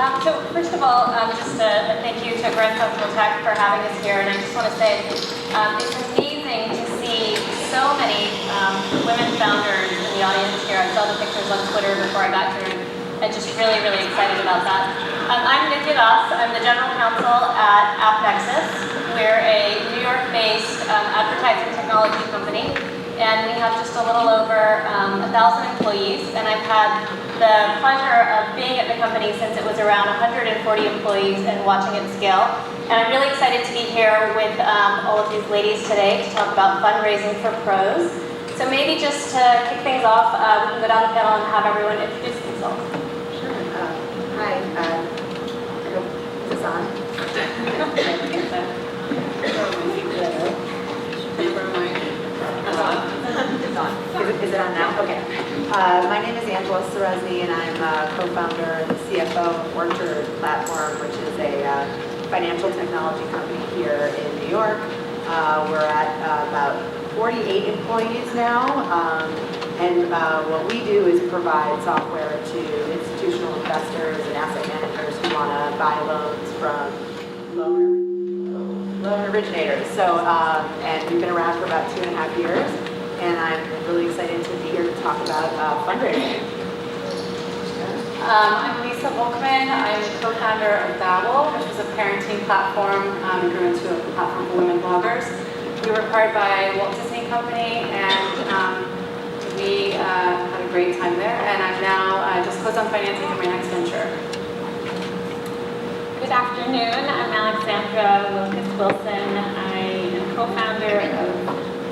So first of all, just a thank you to Counsel Tech for having us here, and I just want to say it's amazing to see so many women founders in the audience here. I saw the pictures on Twitter before I got here, and just really, really excited about that. I'm Nithya. I'm the General Counsel at AppNexus. We're a New York-based advertising technology company, and we have just a little over 1,000 employees, and I've had the pleasure of being at the company since it was around 140 employees and watching it scale. And I'm really excited to be here with all of these ladies today to talk about fundraising for pros. So maybe just to kick things off, we can go down the panel and have everyone introduce themselves. Sure. Hi. I hope this is on. It's on. Is it on now? Okay. My name is Ceresnie, and I'm co-founder and CFO of Orchard Platform, which is a financial technology company here in New York. We're at about 48 employees now, and what we do is provide software to institutional investors and asset managers who want to buy loans from loan originators. So, and we've been around for about 2.5 years. And I'm really excited to be here to talk about fundraising. I'm Alisa Volkman. I'm the co-founder of Babble, which is a parenting platform and grew into a platform for women bloggers. We were acquired by Walt Disney Company, and we had a great time there. And I'm now just closed on financing for my next venture. Good afternoon. I'm Alexandra Wilson. I am co-founder of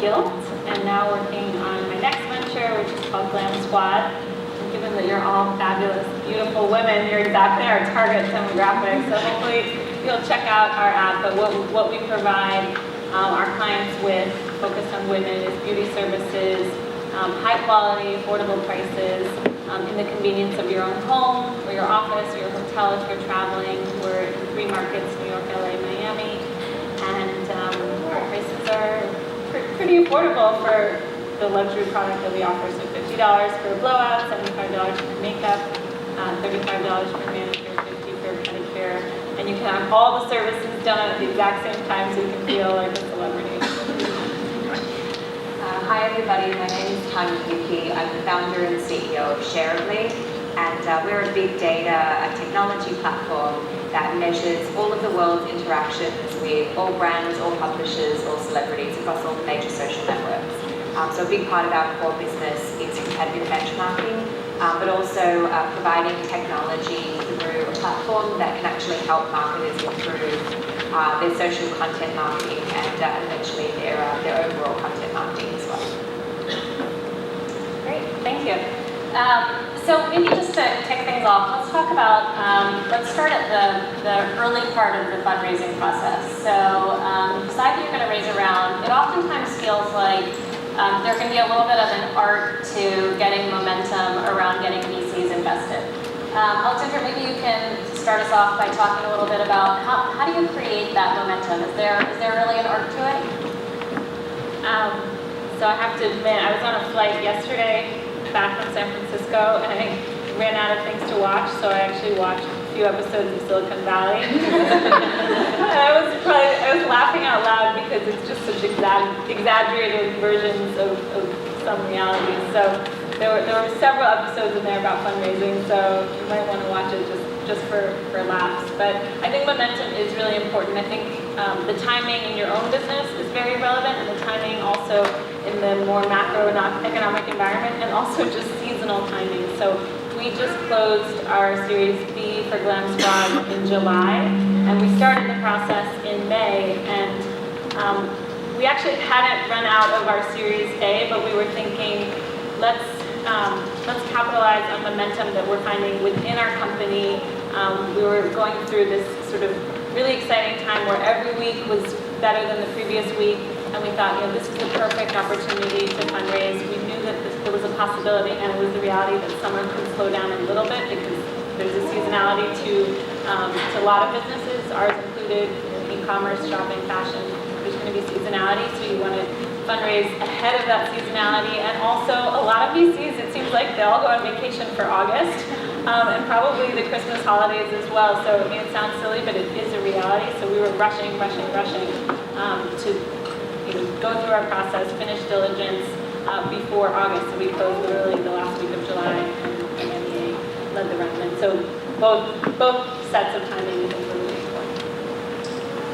Guilt, and now working on my next venture, which is called GLAMSQUAD. And given that you're all fabulous, beautiful women, you're exactly our target demographic. So hopefully you'll check out our app. But what we provide our clients with, focused on women, is beauty services, high quality, affordable prices, in the convenience of your own home, or your office, or your hotel if you're traveling. We're in 3 markets, New York, LA, Miami, and our prices are pretty affordable for the luxury product that we offer. So $50 for a blowout, $75 for makeup, $35 for manicure, $50 for pedicure, and you can have all the services done at the exact same time so you can feel like a celebrity. Hi everybody, my name is Tania Yuki. I'm the founder and CEO of Shareablee, and we're a big data and technology platform that measures all of the world's interactions with all brands, all publishers, all celebrities across all the major social networks. So a big part of our core business is competitive benchmarking, but also providing technology through a platform that can actually help marketers improve their social content marketing and eventually their overall content marketing as well. Great, thank you. So maybe just to kick things off, let's talk about, let's start at the early part of the fundraising process. So decide you're going to raise a round. It oftentimes feels like there can be a little bit of an art to getting momentum around getting VCs invested. Alexandra, maybe you can start us off by talking a little bit about how do you create that momentum? Is there really an art to it? So I have to admit, I was on a flight yesterday back from San Francisco, and I ran out of things to watch, so I actually watched a few episodes of Silicon Valley. I was laughing out loud because it's just such exaggerated versions of some realities. So there were several episodes in there about fundraising, so you might want to watch it just for laughs. But I think momentum is really important. I think the timing in your own business is very relevant, and the timing also in the more macroeconomic environment, and also just seasonal timing. So we just closed our Series B for GLAMSQUAD in July, and we started the process in May, and we actually hadn't run out of our Series A, but we were thinking, let's capitalize on momentum that we're finding within our company. We were going through this sort of really exciting time where every week was better than the previous week, and we thought, this is the perfect opportunity to fundraise. We knew that there was a possibility, and it was the reality that summer could slow down a little bit because there's a seasonality to a lot of businesses, ours included, e-commerce, shopping, fashion. There's going to be seasonality, so you want to fundraise ahead of that seasonality. And also, a lot of VCs, it seems like they all go on vacation for August. and probably the Christmas holidays as well. So it sounds silly, but it is a reality. So we were rushing to go through our process, finish diligence before August. So we closed literally the last week of July, and MEA led the round. And so both sets of timing we think were really important.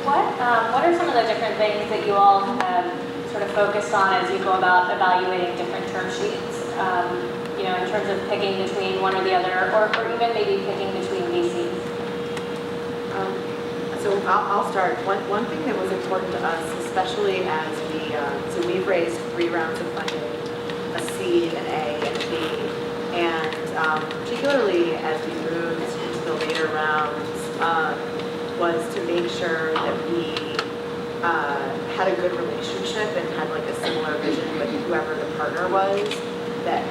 What are some of the different things that you all have sort of focused on as you go about evaluating different term sheets? In terms of picking between one or the other, or even maybe picking between VCs? So I'll start. One thing that was important to us, especially as we've raised 3 rounds of funding, a seed, an A, and a B, and particularly as we moved into the later rounds, was to make sure that we had a good relationship and had like a similar vision with whoever the partner was that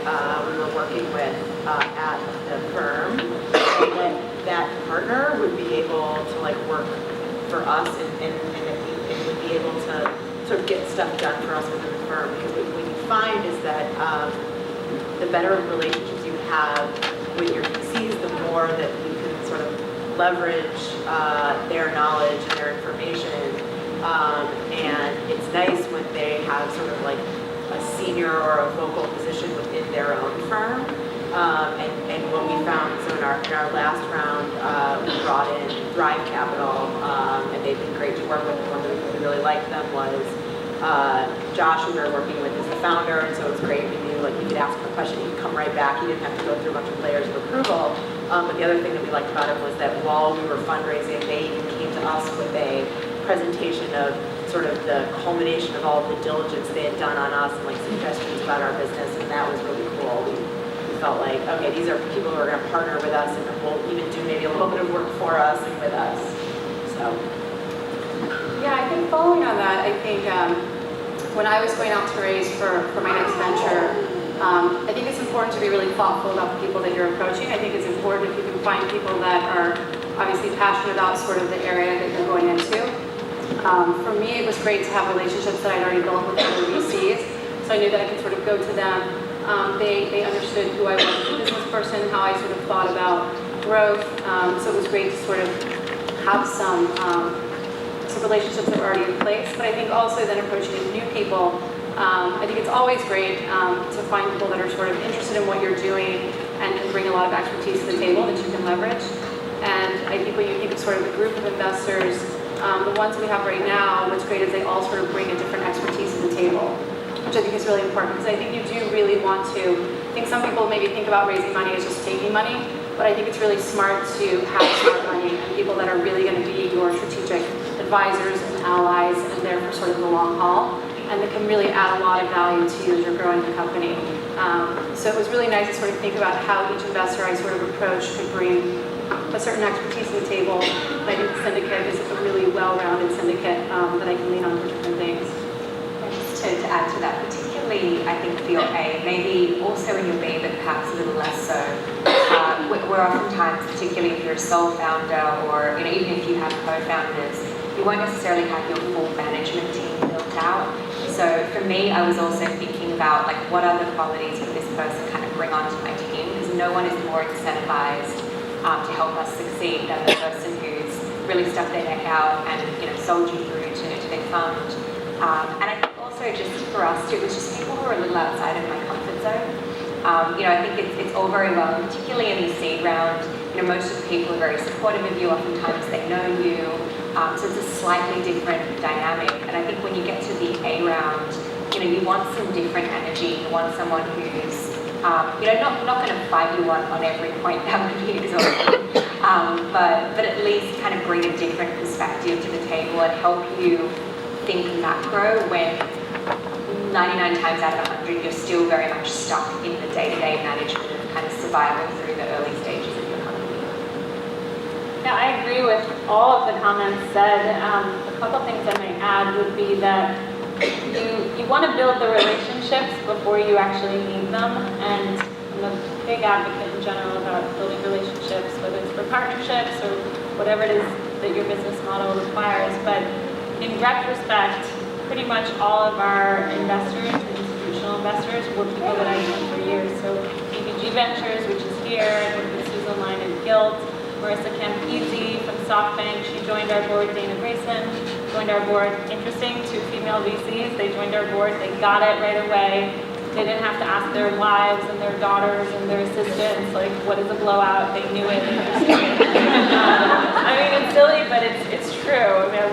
we were working with at the firm, and that partner would be able to like work for us and would be able to sort of get stuff done for us within the firm. Because what you find is that the better relationships you have with your VCs, the more that you can sort of leverage their knowledge and their information. And it's nice when they have sort of like a senior or a vocal position within their own firm. And what we found, so in our last round, we brought in Thrive Capital, and they've been great to work with. One of the reasons we really liked them was Josh, who we were working with, is the founder, and so it was great. We knew like we could ask him a question, he'd come right back. He didn't have to go through a bunch of layers of approval. But the other thing that we liked about him was that while we were fundraising, they even came to us with a presentation of sort of the culmination of all the diligence they had done on us and like suggestions about our business, and that was really cool. We felt like, okay, these are people who are going to partner with us and will even do maybe a little bit of work for us and with us. So. Yeah, I think following on that, I think when I was going out to raise for my next venture, I think it's important to be really thoughtful about the people that you're approaching. I think it's important if you can find people that are obviously passionate about sort of the area that you're going into. For me, it was great to have relationships that I'd already built with other VCs, so I knew that I could sort of go to them. They understood who I was as a business person, how I sort of thought about growth, so it was great to sort of have some relationships that were already in place. But I think also then approaching new people, I think it's always great to find people that are sort of interested in what you're doing and can bring a lot of expertise to the table that you can leverage. And I think when you think of sort of the group of investors, the ones we have right now, what's great is they all sort of bring a different expertise to the table, which I think is really important, because I think you do really want to, I think some people maybe think about raising money as just taking money, but I think it's really smart to have smart money and people that are really going to be your strategic advisors and allies and there for sort of the long haul, and that can really add a lot of value to you as you're growing the company. So it was really nice to sort of think about how each investor I sort of approached could bring a certain expertise to the table. And I think the syndicate is a really well-rounded syndicate that I can lean on for different things. And just to add to that, particularly I think for your A, maybe also in your B, but perhaps a little less so. We're oftentimes, particularly if you're a sole founder or even if you have co-founders, you won't necessarily have your full management team built out. So for me, I was also thinking about like what other qualities would this person kind of bring onto my team, because no one is more incentivized to help us succeed than the person who's really stuck their neck out and sold you through to their fund. And I think also just for us too, it's just people who are a little outside of my comfort zone. I think it's all very well, particularly in the seed round. Most of the people are very supportive of you. Oftentimes they know you, so it's a slightly different dynamic. And I think when you get to the A round, you want some different energy. You want someone who's not going to fight you on every point that would be exhausting, but at least kind of bring a different perspective to the table and help you think macro when 99 times out of 100 you're still very much stuck in the day-to-day management of kind of survival through the early stages of your company. Yeah, I agree with all of the comments said. A couple things I might add would be that you want to build the relationships before you actually need them, and I'm a big advocate in general about building relationships, whether it's for partnerships or whatever it is that your business model requires. But in retrospect, pretty much all of our investors, institutional investors, were people that I've known for years. So BBG Ventures, which is here, and worked with Susan season-minded guilt. Marissa Campisi from SoftBank, she joined our board. Dana Grayson joined our board. Interesting, 2 female VCs, they joined our board, they got it right away. They didn't have to ask their wives and their daughters and their assistants, like, what is a blowout? They knew it. They understood it. I mean, it's silly, but it's true. I mean, I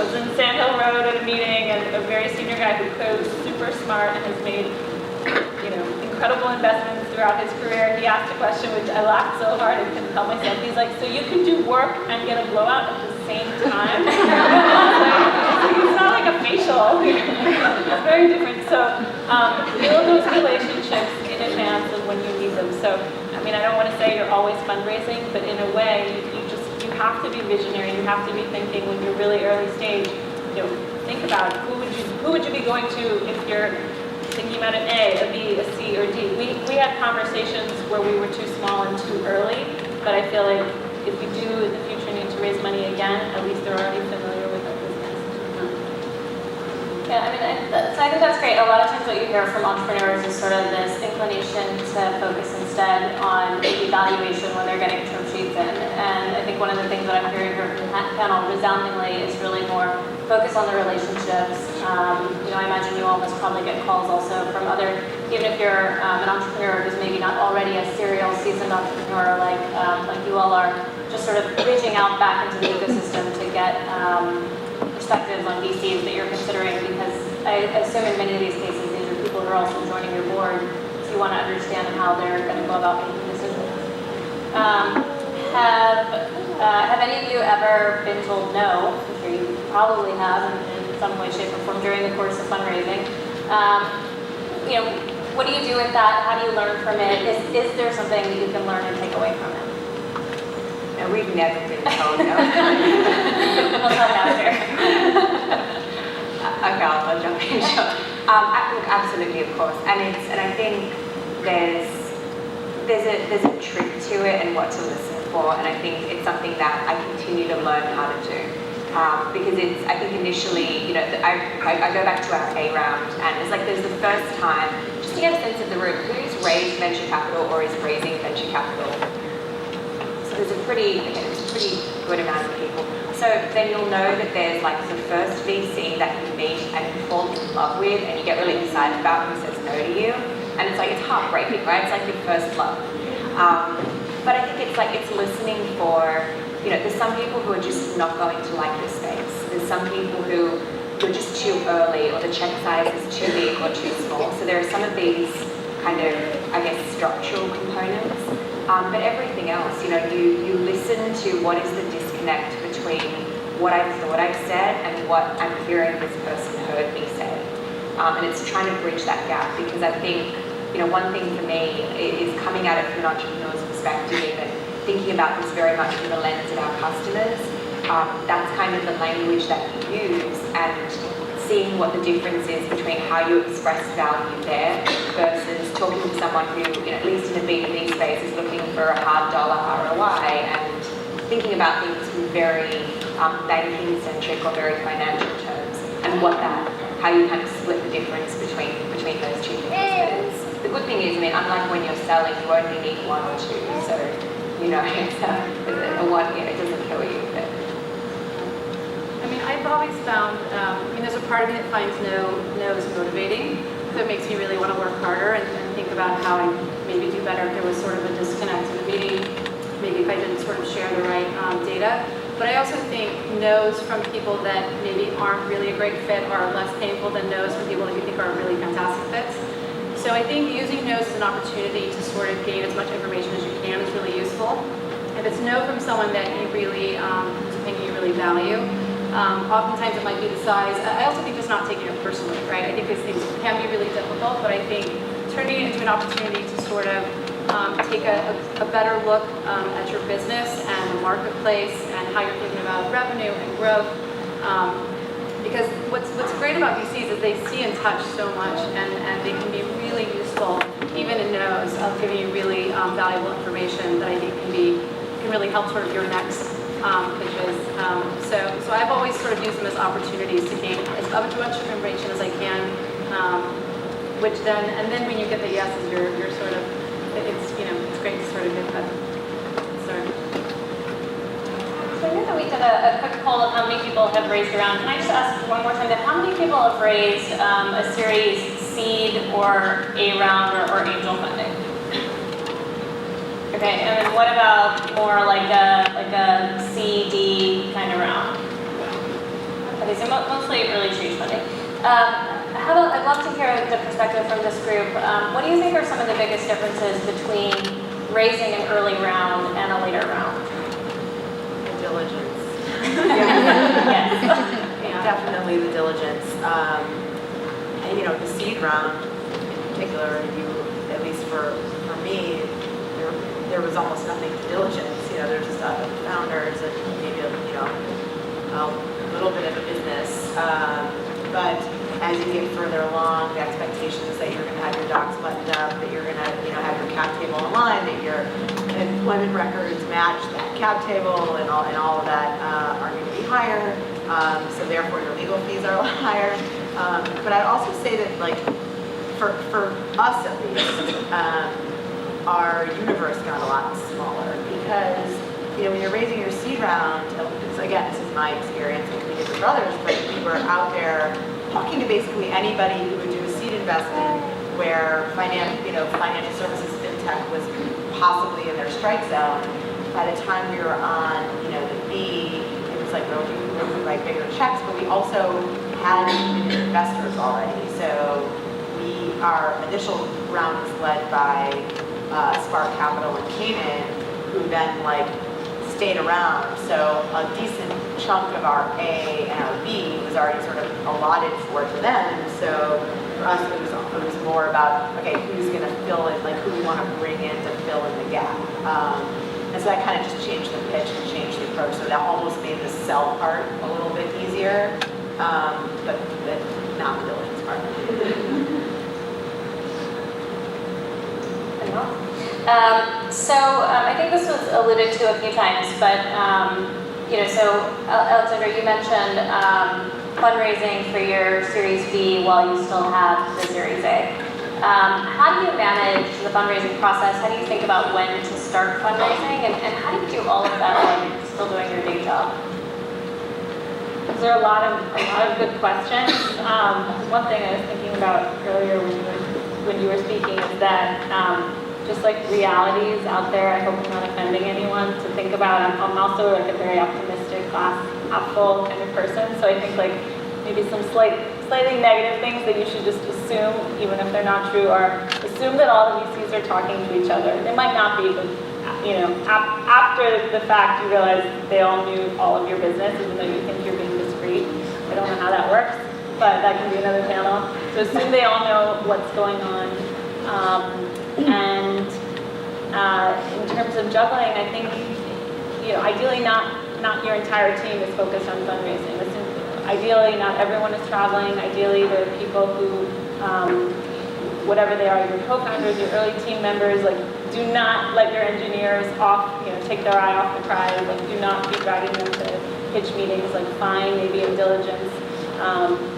was in Sand Hill Road at a meeting, and a very senior guy who codes, super smart, and has made, incredible investments throughout his career. He asked a question which I laughed so hard I couldn't help myself. He's like, so you can do work and get a blowout at the same time? It's not like a facial. It's very different. So build those relationships in advance of when you need them. So, I mean, I don't want to say you're always fundraising, but in a way, you have to be visionary. You have to be thinking when you're really early stage. Think about who would you be going to if you're thinking about an A, a B, a C, or D. We had conversations where we were too small and too early, but I feel like if we do in the future need to raise money again, at least they're already familiar with our business. Yeah, I mean, so I think that's great. A lot of times what you hear from entrepreneurs is sort of this inclination to focus instead on maybe valuation when they're getting term sheets in. And I think one of the things that I'm hearing here from the panel resoundingly is really more focus on the relationships. I imagine you all must probably get calls also from other, even if you're an entrepreneur who's maybe not already a serial seasoned entrepreneur like you all are, just sort of reaching out back into the ecosystem to get perspectives on VCs that you're considering, because I assume in many of these cases these are people who are also joining your board, so you want to understand how they're going to go about making decisions. Have any of you ever been told no? I'm sure you probably have in some way, shape, or form during the course of fundraising. What do you do with that? How do you learn from it? Is there something that you can learn and take away from it? No, we've never been told no. We'll talk after. Okay, I'll jump in. Sure. Absolutely, of course, and I think there's a trick to it and what to listen for, and I think it's something that I continue to learn how to do. Because I think initially, I go back to our A round, and it's like there's the first time, just to get a sense of the room, who's raised venture capital or is raising venture capital. So there's a pretty good amount of people. So then you'll know that there's like the first VC that you meet and you fall in love with and you get really excited about who says no to you. And it's like, it's heartbreaking, right? It's like your first love. But I think it's listening for, there's some people who are just not going to like this space. There's some people who are just too early, or the check size is too big or too small. So there are some of these kind of, I guess, structural components. But everything else, you listen to what is the disconnect between what I thought I'd said and what I'm hearing this person heard me say. And it's trying to bridge that gap, because I think, one thing for me is coming at it from an entrepreneur's perspective and thinking about this very much through the lens of our customers. That's kind of the language that you use, and seeing what the difference is between how you express value there versus talking to someone who, at least in the B2B space, is looking for a hard dollar ROI and thinking about things from very banking-centric or very financial terms, and how you kind of split the difference between those two things. The good thing is, unlike when you're selling, you only need one or two, so it doesn't kill you. But. I've always found, there's a part of me that finds no's motivating, so it makes me really want to work harder and think about how I maybe do better if there was sort of a disconnect in the meeting, maybe if I didn't sort of share the right data. But I also think no's from people that maybe aren't really a great fit are less painful than no's from people that you think are really fantastic fits. So I think using no's as an opportunity to sort of gain as much information as you can is really useful. If it's no from someone that you really, whose opinion you really value, oftentimes it might be the size. I also think just not taking it personally, right? I think these things can be really difficult, but I think turning it into an opportunity to sort of take a better look at your business and the marketplace and how you're thinking about revenue and growth. Because what's great about VCs is they see and touch so much, and they can be really useful, even in no's, of giving you really valuable information that I think can really help sort of your next pitches. So I've always sort of used them as opportunities to gain as much information as I can, and then when you get the yeses, you're sort of, it's it's great to sort of get that started. So I know that we did a quick poll of how many people have raised around. Can I just ask one more time that how many people have raised a series seed or A round or angel funding? Okay, and then what about more like a C, D kind of round? Okay, so mostly early stage funding. I'd love to hear the perspective from this group. What do you think are some of the biggest differences between raising an early round and a later round? Diligence. Yes. Definitely the diligence. And, the seed round in particular, at least for me, there was almost nothing to diligence. There's just founders and maybe a little bit of a business. But as you get further along, the expectations that you're going to have your docs buttoned up, that you're going to have your cap table online, that your employment records match that cap table, and all of that are going to be higher. So therefore, your legal fees are a lot higher. But I'd also say that, like, for us at least, our universe got a lot smaller because when you're raising your seed round, again, this is my experience with the different brothers, but we were out there talking to basically anybody who would do a seed investment where financial services, fintech was possibly in their strike zone. By the time we were on, the B, it was like, we would write bigger checks, but we also had investors already. So our initial round was led by Spark Capital and Cayman, who then stayed around. So a decent chunk of our A and our B was already sort of allotted for to them. And so for us, it was more about, okay, who's going to fill in, who we want to bring in to fill in the gap. And so that kind of just changed the pitch and changed the approach. So that almost made the sell part a little bit easier, but not the diligence part. I think this was alluded to a few times, but so Alexandra, you mentioned fundraising for your Series B while you still have the Series A. How do you manage the fundraising process? How do you think about when to start fundraising, and how do you do all of that while you're still doing your day job? There are a lot of good questions. One thing I was thinking about earlier when you were speaking is that just realities out there. I hope I'm not offending anyone to think about. I'm also a very optimistic, glass half full kind of person. So I think maybe some slightly negative things that you should just assume, even if they're not true, are assume that all the VCs are talking to each other. They might not be, but after the fact, you realize they all knew all of your business, even though you think you're being discreet. I don't know how that works, but that can be another panel. So assume they all know what's going on. And in terms of juggling, I think, ideally not your entire team is focused on fundraising. Ideally, not everyone is traveling. Ideally, there are people who, whatever they are, your co-founders, your early team members, do not let your engineers off, take their eye off the prize. Do not be dragging them to pitch meetings. Fine, maybe in diligence,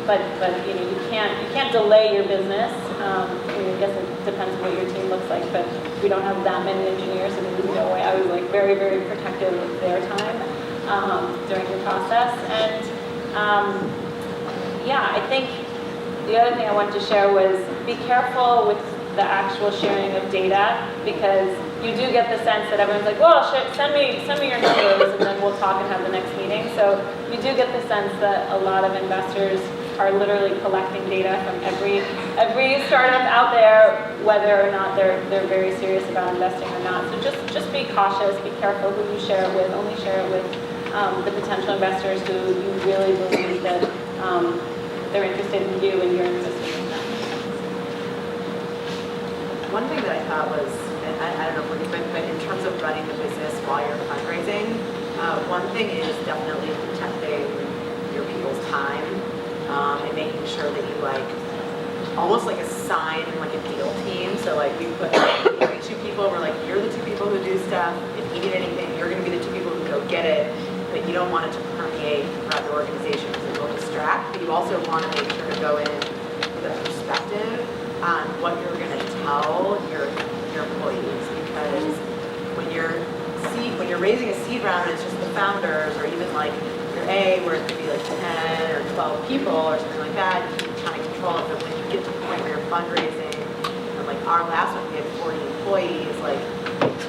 but you can't delay your business. I guess it depends on what your team looks like, but we don't have that many engineers, so there's no way. I was very, very protective of their time during the process. And I think the other thing I wanted to share was be careful with the actual sharing of data, because you do get the sense that everyone's well, send me your numbers, and then we'll talk and have the next meeting. So you do get the sense that a lot of investors are literally collecting data from every startup out there, whether or not they're very serious about investing or not. So just be cautious, be careful who you share it with. Only share it with the potential investors who you really believe that they're interested in you and you're interested in them. One thing that I thought was, and I don't know if but in terms of running the business while you're fundraising, one thing is definitely protecting your people's time. And making sure that you almost assign a deal team. So we put 2 people, we're you're the 2 people who do stuff. If you need anything, you're going to be the 2 people who go get it. But you don't want it to permeate throughout the organization because it will distract. But you also want to make sure to go in with a perspective on what you're going to tell your employees, because when you're raising a seed round and it's just the founders, or even like your A, where it could be like 10 or 12 people or something like that, you can kind of control it. But when you get to the point where you're fundraising, and like our last one, we had 40 employees, like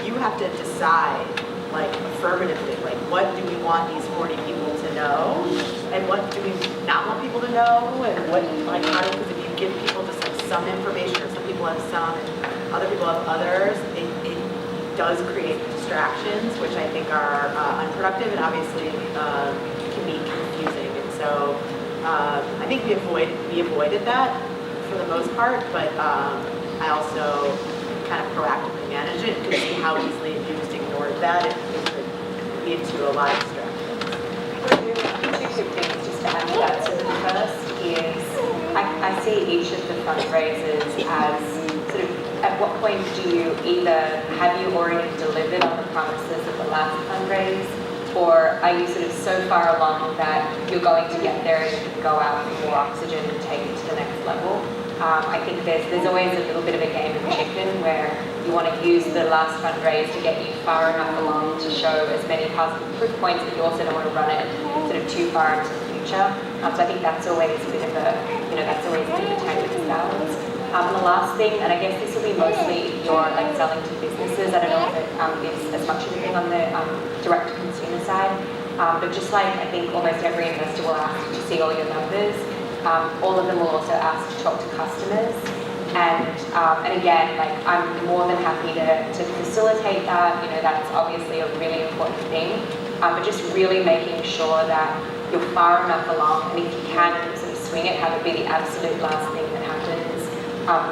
you have to decide like affirmatively, like what do we want these 40 people to know, and what do we not want people to know, and what, like, how do, because if you give people just like some information, or some people have some and other people have others, it does create distractions, which I think are unproductive and obviously can be confusing. And so I think we avoided that for the most part, but I also kind of proactively managed it to see how easily if you just ignored that, it could lead to a lot of distractions. Two quick things just to add to that. So the first is I see each of the fundraisers as sort of, at what point do you either have you already delivered on the promises of the last fundraise, or are you sort of so far along that you're going to get there and you can go out for more oxygen and take it to the next level? I think there's always a little bit of a game of chicken where you want to use the last fundraise to get you far enough along to show as many positive proof points, but you also don't want to run it sort of too far into the future. So I think that's always a bit of a, that's always a bit of a tenuous balance. And the last thing, and I guess this will be mostly if you're like selling to businesses, I don't know if it is as much of a thing on the direct to consumer side, but just like I think almost every investor will ask to see all your numbers, all of them will also ask to talk to customers. And again, like I'm more than happy to facilitate that. That's obviously a really important thing. But just really making sure that you're far enough along, and if you can sort of swing it, have it be the absolute last thing that happens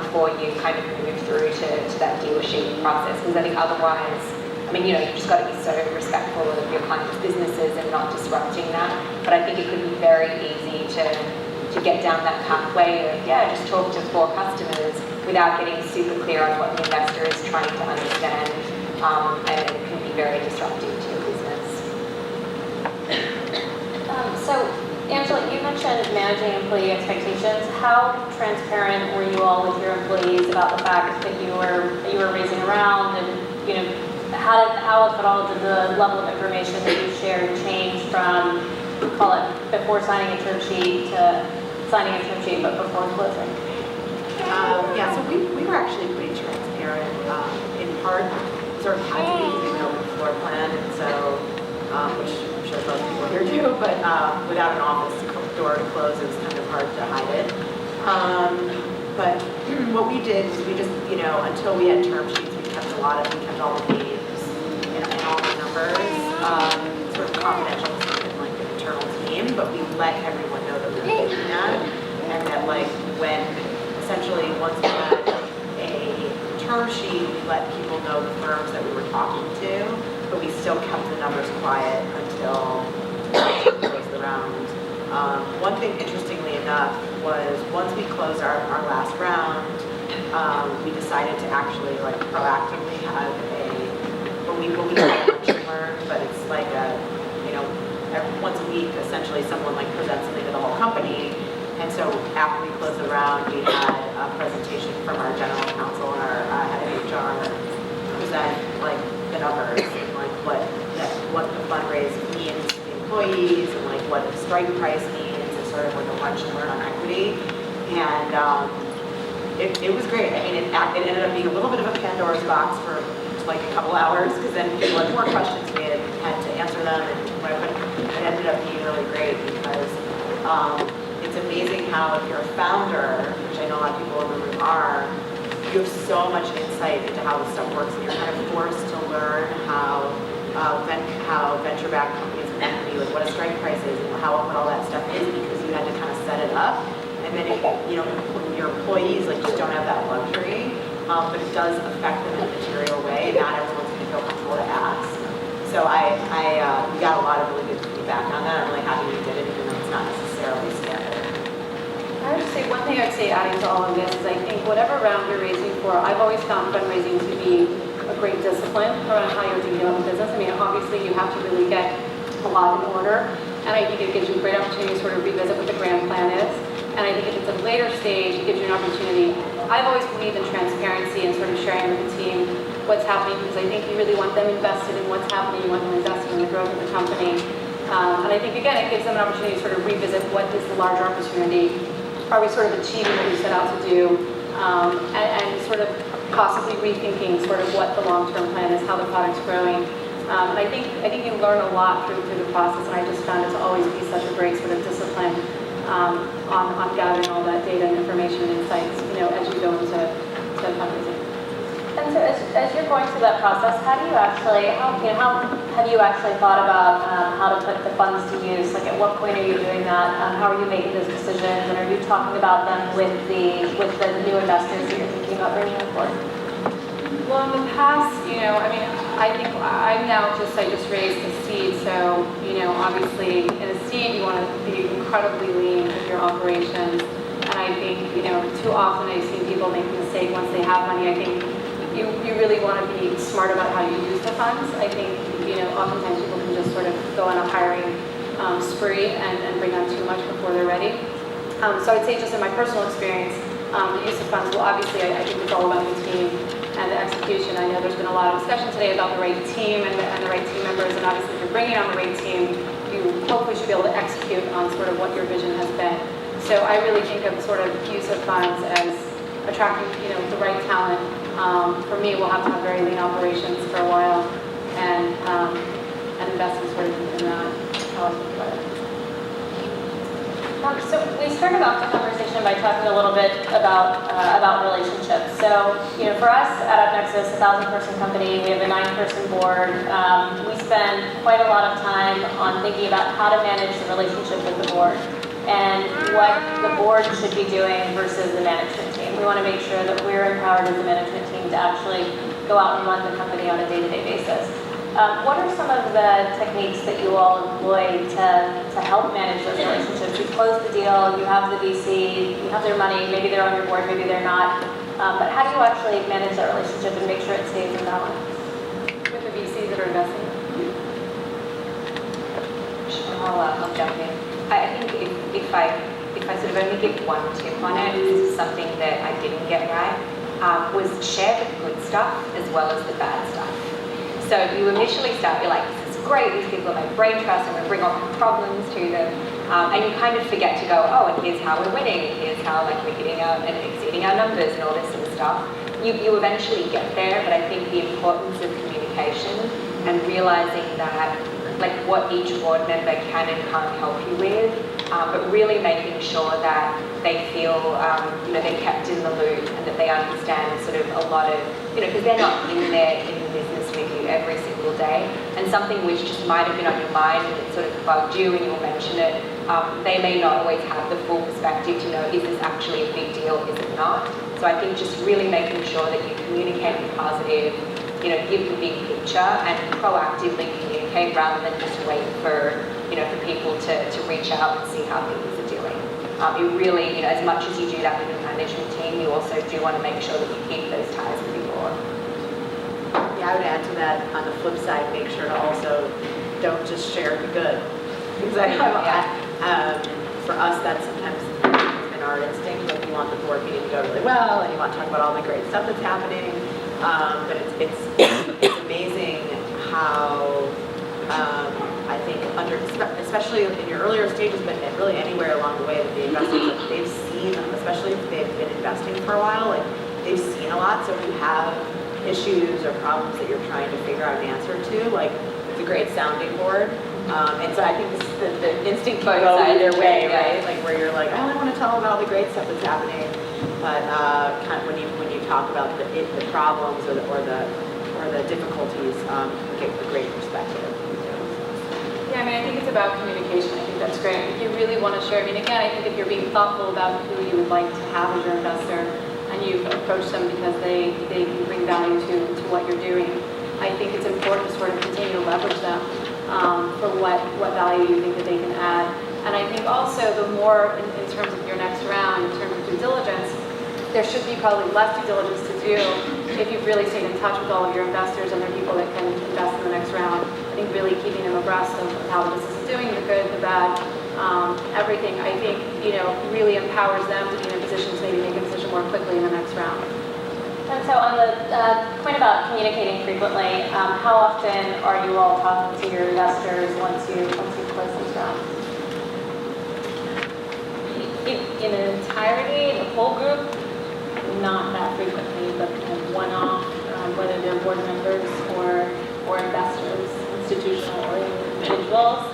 before you kind of move through to that deal sheet process. Because I think otherwise, you've just got to be so respectful of your clients' businesses and not disrupting that. But I think it could be very easy to get down that pathway of, just talk to 4 customers without getting super clear on what the investor is trying to understand, and it can be very disruptive to your business. So, Angela, you mentioned managing employee expectations. How transparent were you all with your employees about the fact that you were raising a round, and how if at all did the level of information that you shared change from, call it, before signing a term sheet to signing a term sheet but before closing? So we were actually pretty transparent. In part, sort of had to be an open floor plan, and so which I'm sure most people here do, but without an office door to close, it was kind of hard to hide it. But what we did was we just, until we had term sheets, we kept all the names and all the numbers, sort of confidential in like the internal team, but we let everyone know that we were doing that, and that like when essentially once we had a term sheet, we let people know the firms that we were talking to, but we still kept the numbers quiet until we closed the round. One thing, interestingly enough, was once we closed our last round, we decided to actually like proactively have what we call a lunch and learn, but it's like once a week, essentially someone like presents something to the whole company. And so after we closed the round, we had a presentation from our general counsel and our head of HR present like the numbers and like what the fundraise means to the employees, and like what the strike price means, and sort of like a lunch and learn on equity. And it was great. It ended up being a little bit of a Pandora's box for like a couple hours, because then people had more questions, we had to answer them, and it ended up being really great because it's amazing how if you're a founder, which I know a lot of people in the room are, you have so much insight into how this stuff works, and you're kind of forced to learn how venture-backed companies and equity, like what a strike price is, and what all that stuff is, because you had to kind of set it up. And then your employees like just don't have that luxury, but it does affect them in a material way. Not everyone's going to feel comfortable to ask. So we got a lot of really good feedback on that. I'm really happy we did it, even though it's not necessarily standard. I would say one thing I'd say adding to all of this is I think whatever round you're raising for, I've always found fundraising to be a great discipline around how you're doing your own business. Obviously you have to really get a lot in order, and I think it gives you a great opportunity to sort of revisit what the grand plan is. And I think if it's a later stage, it gives you an opportunity. I've always believed in transparency and sort of sharing with the team what's happening, because I think you really want them invested in what's happening, you want them invested in the growth of the company. And I think, again, it gives them an opportunity to sort of revisit what is the larger opportunity. Are we sort of achieving what we set out to do? And sort of possibly rethinking sort of what the long-term plan is, how the product's growing. And I think you learn a lot through the process, and I just found it to always be such a great sort of discipline on gathering all that data and information and insights, as you go into fundraising. And so as you're going through that process, how have you actually thought about how to put the funds to use? Like, at what point are you doing that? How are you making those decisions? And are you talking about them with the new investors that you're thinking about bringing on board? Well, in the past, I think I just raised the seed, so, obviously in a seed you want to be incredibly lean with your operations. And I think, too often I've seen people make a mistake once they have money. I think you really want to be smart about how you use the funds. I think, oftentimes people can just sort of go on a hiring spree and bring on too much before they're ready. So I'd say just in my personal experience, the use of funds, well, obviously I think it's all about the team and the execution. I know there's been a lot of discussion today about the right team and the right team members, and obviously if you're bringing on the right team, you hopefully should be able to execute on sort of what your vision has been. So I really think of sort of use of funds as attracting, the right talent. For me, we'll have to have very lean operations for a while, and investing sort of in that. How I think about it. So we started off the conversation by talking a little bit about relationships. So, for us at AppNexus, a 1,000-person company, we have a 9-person board. We spend quite a lot of time on thinking about how to manage the relationship with the board and what the board should be doing versus the management team. We want to make sure that we're empowered as a management team to actually go out and run the company on a day-to-day basis. What are some of the techniques that you all employ to help manage those relationships? You close the deal, you have the VC, you have their money, maybe they're on your board, maybe they're not. But how do you actually manage that relationship and make sure it stays in balance? With the VCs that are investing? Sure, I'll jump in. I think if I sort of only give one tip on it, this is something that I didn't get right, was share the good stuff as well as the bad stuff. So you initially start, you're like, this is great, these people are my brain trust, I'm going to bring all my problems to them. And you kind of forget to go, oh, and here's how we're winning, and here's how we're hitting out and exceeding our numbers and all this sort of stuff. You eventually get there, but I think the importance of communication and realizing that what each board member can and can't help you with, but really making sure that they feel they're kept in the loop and that they understand sort of a lot of, because they're not in the business with you every single day, and something which just might have been on your mind and it sort of bugged you and you'll mention it, they may not always have the full perspective to know, is this actually a big deal, is it not? So I think just really making sure that you communicate the positive, give the big picture and proactively communicate rather than just wait for, for people to reach out and see how things are doing. You really, as much as you do that with your management team, you also do want to make sure that you keep those ties with your board. Yeah, I would add to that, on the flip side, make sure to also don't just share the good. Because for us, that's sometimes been our instinct, but you want the board meeting to go really well, and you want to talk about all the great stuff that's happening. But it's amazing how I think especially in your earlier stages, but really anywhere along the way that the investors, they've seen, especially if they've been investing for a while, they've seen a lot. So if you have issues or problems that you're trying to figure out an answer to, it's a great sounding board. And so I think the instinct can go either way, right? Where you're like, I only want to tell them about all the great stuff that's happening, but kind of when you talk about the problems or the difficulties, you get a great perspective. Yeah, I think it's about communication. I think that's great. If you really want to share, again, I think if you're being thoughtful about who you would like to have as your investor, and you've approached them because they can bring value to what you're doing, I think it's important to sort of continue to leverage them for what value you think that they can add. And I think also the more, in terms of your next round, in terms of due diligence, there should be probably less due diligence to do if you've really stayed in touch with all of your investors and the people that can invest in the next round. I think really keeping them abreast of how the business is doing, the good, the bad, everything, I think, really empowers them to be in a position to maybe make a decision more quickly in the next round. And so on the point about communicating frequently, how often are you all talking to your investors once you close these rounds? In entirety, the whole group, not that frequently, but kind of one-off, whether they're board members or investors, institutional or individuals.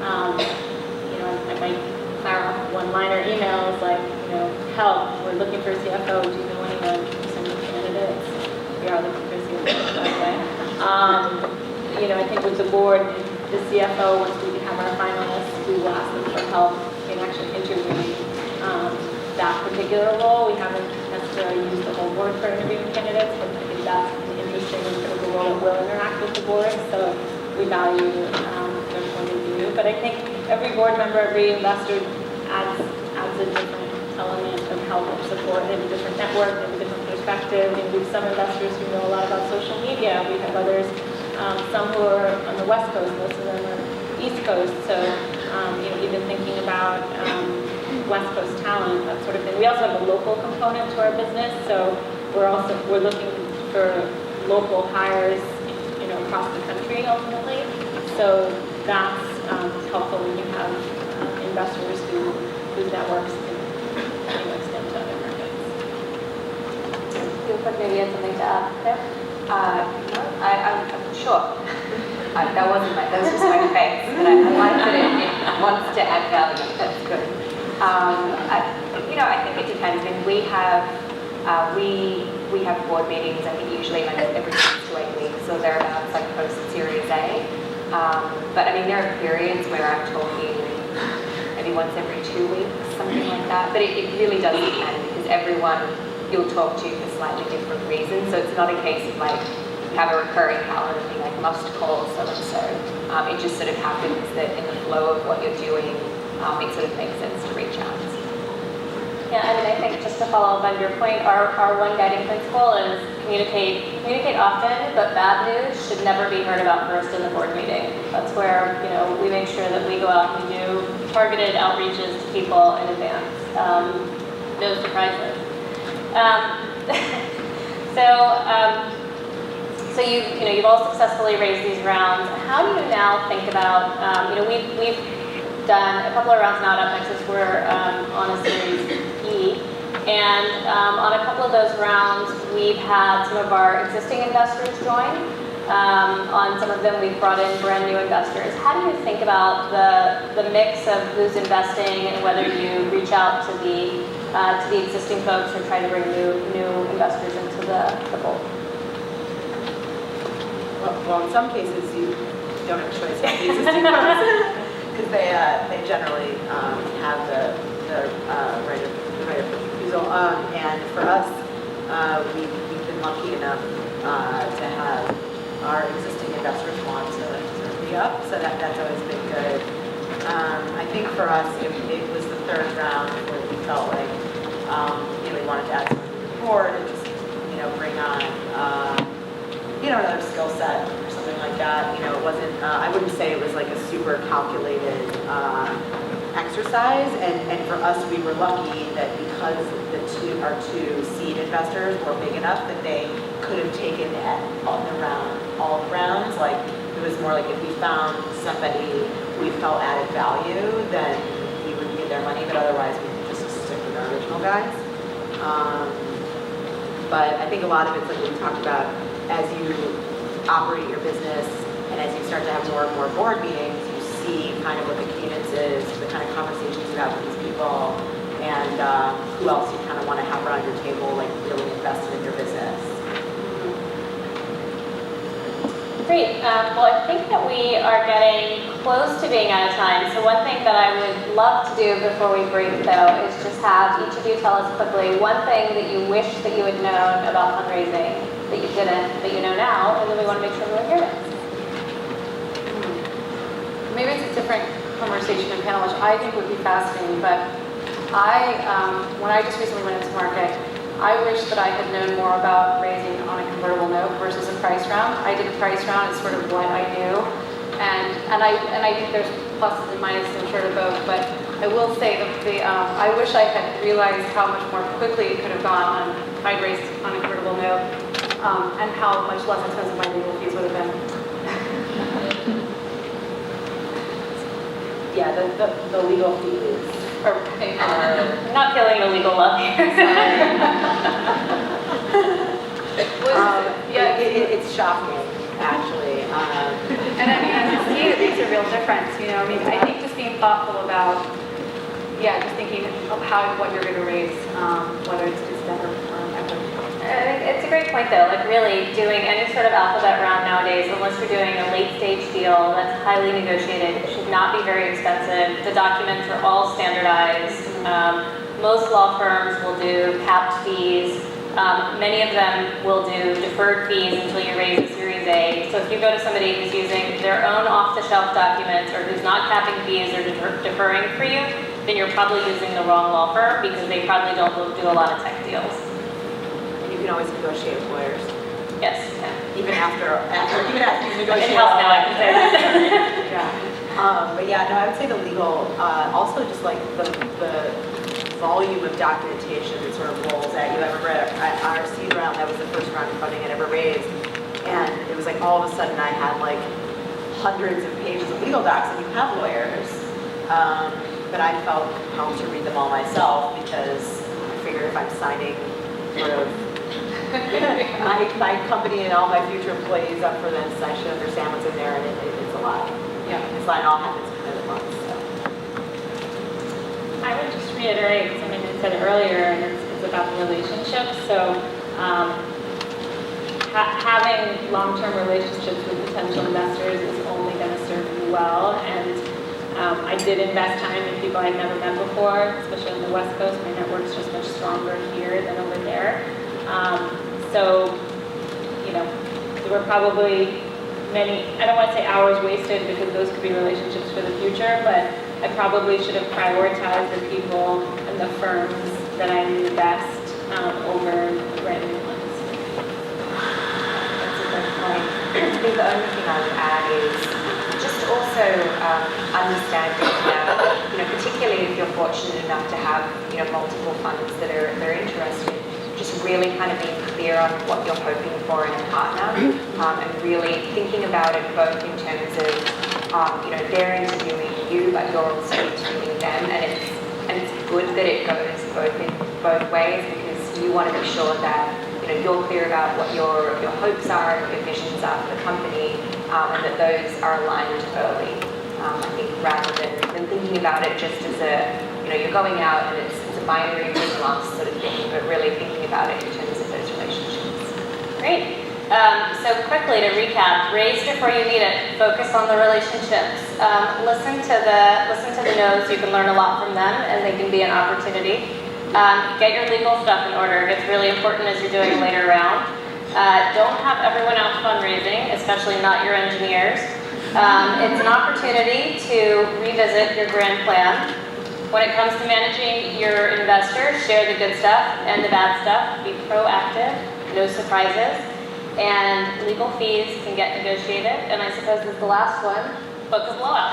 I might fire off one-liner emails like, help, we're looking for a CFO, do you know anyone? Send me candidates. We are looking for a CFO, by the way. I think with the board, the CFO, once we have our finalists, we will ask them for help in actually interviewing that particular role. We haven't necessarily used the whole board for interviewing candidates, but I think that's an interesting and critical role that will interact with the board, so we value their point of view. But I think every board member, every investor adds a different element of help and support. They have a different network, they have a different perspective. We have some investors who know a lot about social media. We have others, some who are on the West Coast, most of them are East Coast. So, even thinking about West Coast talent, that sort of thing. We also have a local component to our business, so we're looking for local hires, across the country ultimately. So that's helpful when you have investors whose networks can extend to other markets. You would maybe have something to add there? No, I'm sure. That was just my face, but I like that it wants to add value. That's good. I think it depends. I mean, we have board meetings. I think usually like every 6 to 8 weeks, so thereabouts, like post Series A. But I mean, there are periods where I'm talking maybe once every 2 weeks, something like that. But it really does depend because everyone you'll talk to for slightly different reasons. So it's not a case of like you have a recurring calendar thing like must call so and so. It just sort of happens that in the flow of what you're doing, it sort of makes sense to reach out. Yeah, I mean, I think just to follow up on your point, our one guiding principle is communicate often, but bad news should never be heard about first in the board meeting. That's where, we make sure that we go out and do targeted outreaches to people in advance. No surprises. So you've all successfully raised these rounds. How do you now think about, we've done a couple of rounds now at AppNexus. We're on a Series E, and on a couple of those rounds, we've had some of our existing investors join. On some of them, we've brought in brand new investors. How do you think about the mix of who's investing and whether you reach out to the existing folks or try to bring new investors into the fold? Well, in some cases, you don't have a choice of the existing folks because they generally have the right of refusal. And for us, we've been lucky enough to have our existing investors want to re-up, so that's always been good. I think for us, it was the third round where we felt like we wanted to add something to the board and just bring on another skill set or something like that. It wasn't. I wouldn't say it was like a super calculated exercise. And for us, we were lucky that because our two seed investors were big enough that they could have taken all the rounds. Like it was more like if we found somebody we felt added value, then we would give their money. But otherwise, we would just stick with our original guys. But I think a lot of it's like we talked about. As you operate your business and as you start to have more and more board meetings, you see kind of what the cadence is, the kind of conversations you have with these people, and who else you kind of want to have around your table, like really invested in your business. Great. Well, I think that we are getting close to being out of time. So one thing that I would love to do before we break, though, is just have each of you tell us quickly one thing that you wish that you had known about fundraising that you didn't, that you know now, and then we want to make sure everyone hears it. Maybe it's a different conversation and panel, which I think would be fascinating, but when I just recently went into market, I wish that I had known more about raising on a convertible note versus a price round. I did a price round, it's sort of what I knew, and I think there's pluses and minuses, I'm sure, to both, but I will say that I wish I had realized how much more quickly it could have gone if I'd raced on a convertible note, and how much less expensive my legal fees would have been. Yeah, the legal fees Or, I'm not feeling the legal love here. yeah, it's shocking, actually. and I mean, as a state, it makes a real difference, you know. I mean, I think just being thoughtful about, just thinking of what you're going to raise, whether it's debt or equity. It's a great point though, like really doing any sort of alphabet round nowadays, unless you're doing a late stage deal that's highly negotiated, it should not be very expensive. The documents are all standardized. Most law firms will do capped fees. Many of them will do deferred fees until you raise a Series A. So if you go to somebody who's using their own off-the-shelf documents or who's not capping fees or deferring for you, then you're probably using the wrong law firm because they probably don't do a lot of tech deals. You can always negotiate with lawyers. Yes. Even after you negotiate. In-house now, I can say that. Yeah. But yeah, no, I would say the legal, also just like the volume of documentation that sort of rolls at you. I remember at our seed round, that was the first round of funding I'd ever raised. And it was like all of a sudden I had like hundreds of pages of legal docs, and you have lawyers. But I felt compelled to read them all myself because I figured if I'm signing sort of my company and all my future employees up for this, I should understand what's in there, and it's a lot. Yeah. It's not all happens kind of at once. So. I would just reiterate something I said earlier, and it's about the relationships. So having long-term relationships with potential investors is only going to serve you well. And I did invest time in people I'd never met before, especially on the West Coast. My network's just much stronger here than over there. So, you know, there were probably many, I don't want to say hours wasted because those could be relationships for the future, but I probably should have prioritized the people and the firms that I knew best over the brand new ones. That's a good point. I think the only thing I would add is just also understanding that, you know, particularly if you're fortunate enough to have, you know, multiple funds that are interested, just really kind of being clear on what you're hoping for in a partner, and really thinking about it both in terms of, you know, they're interviewing you, but you're also interviewing them, and it's good that it goes both ways, because you want to be sure that, you know, you're clear about what your hopes are and what your visions are for the company, and that those are aligned early. I think rather than thinking about it just as a, you know, you're going out and it's a binary win loss sort of thing, but really thinking about it in terms of those relationships. Great. So quickly to recap, raise before you need it. Focus on the relationships. Listen to the no's. You can learn a lot from them, and they can be an opportunity. Get your legal stuff in order. It's really important as you're doing a later round. Don't have everyone else fundraising, especially not your engineers. It's an opportunity to revisit your grand plan. When it comes to managing your investors, share the good stuff and the bad stuff. Be proactive, no surprises. And legal fees can get negotiated. And I suppose this is the last one, book a blowout.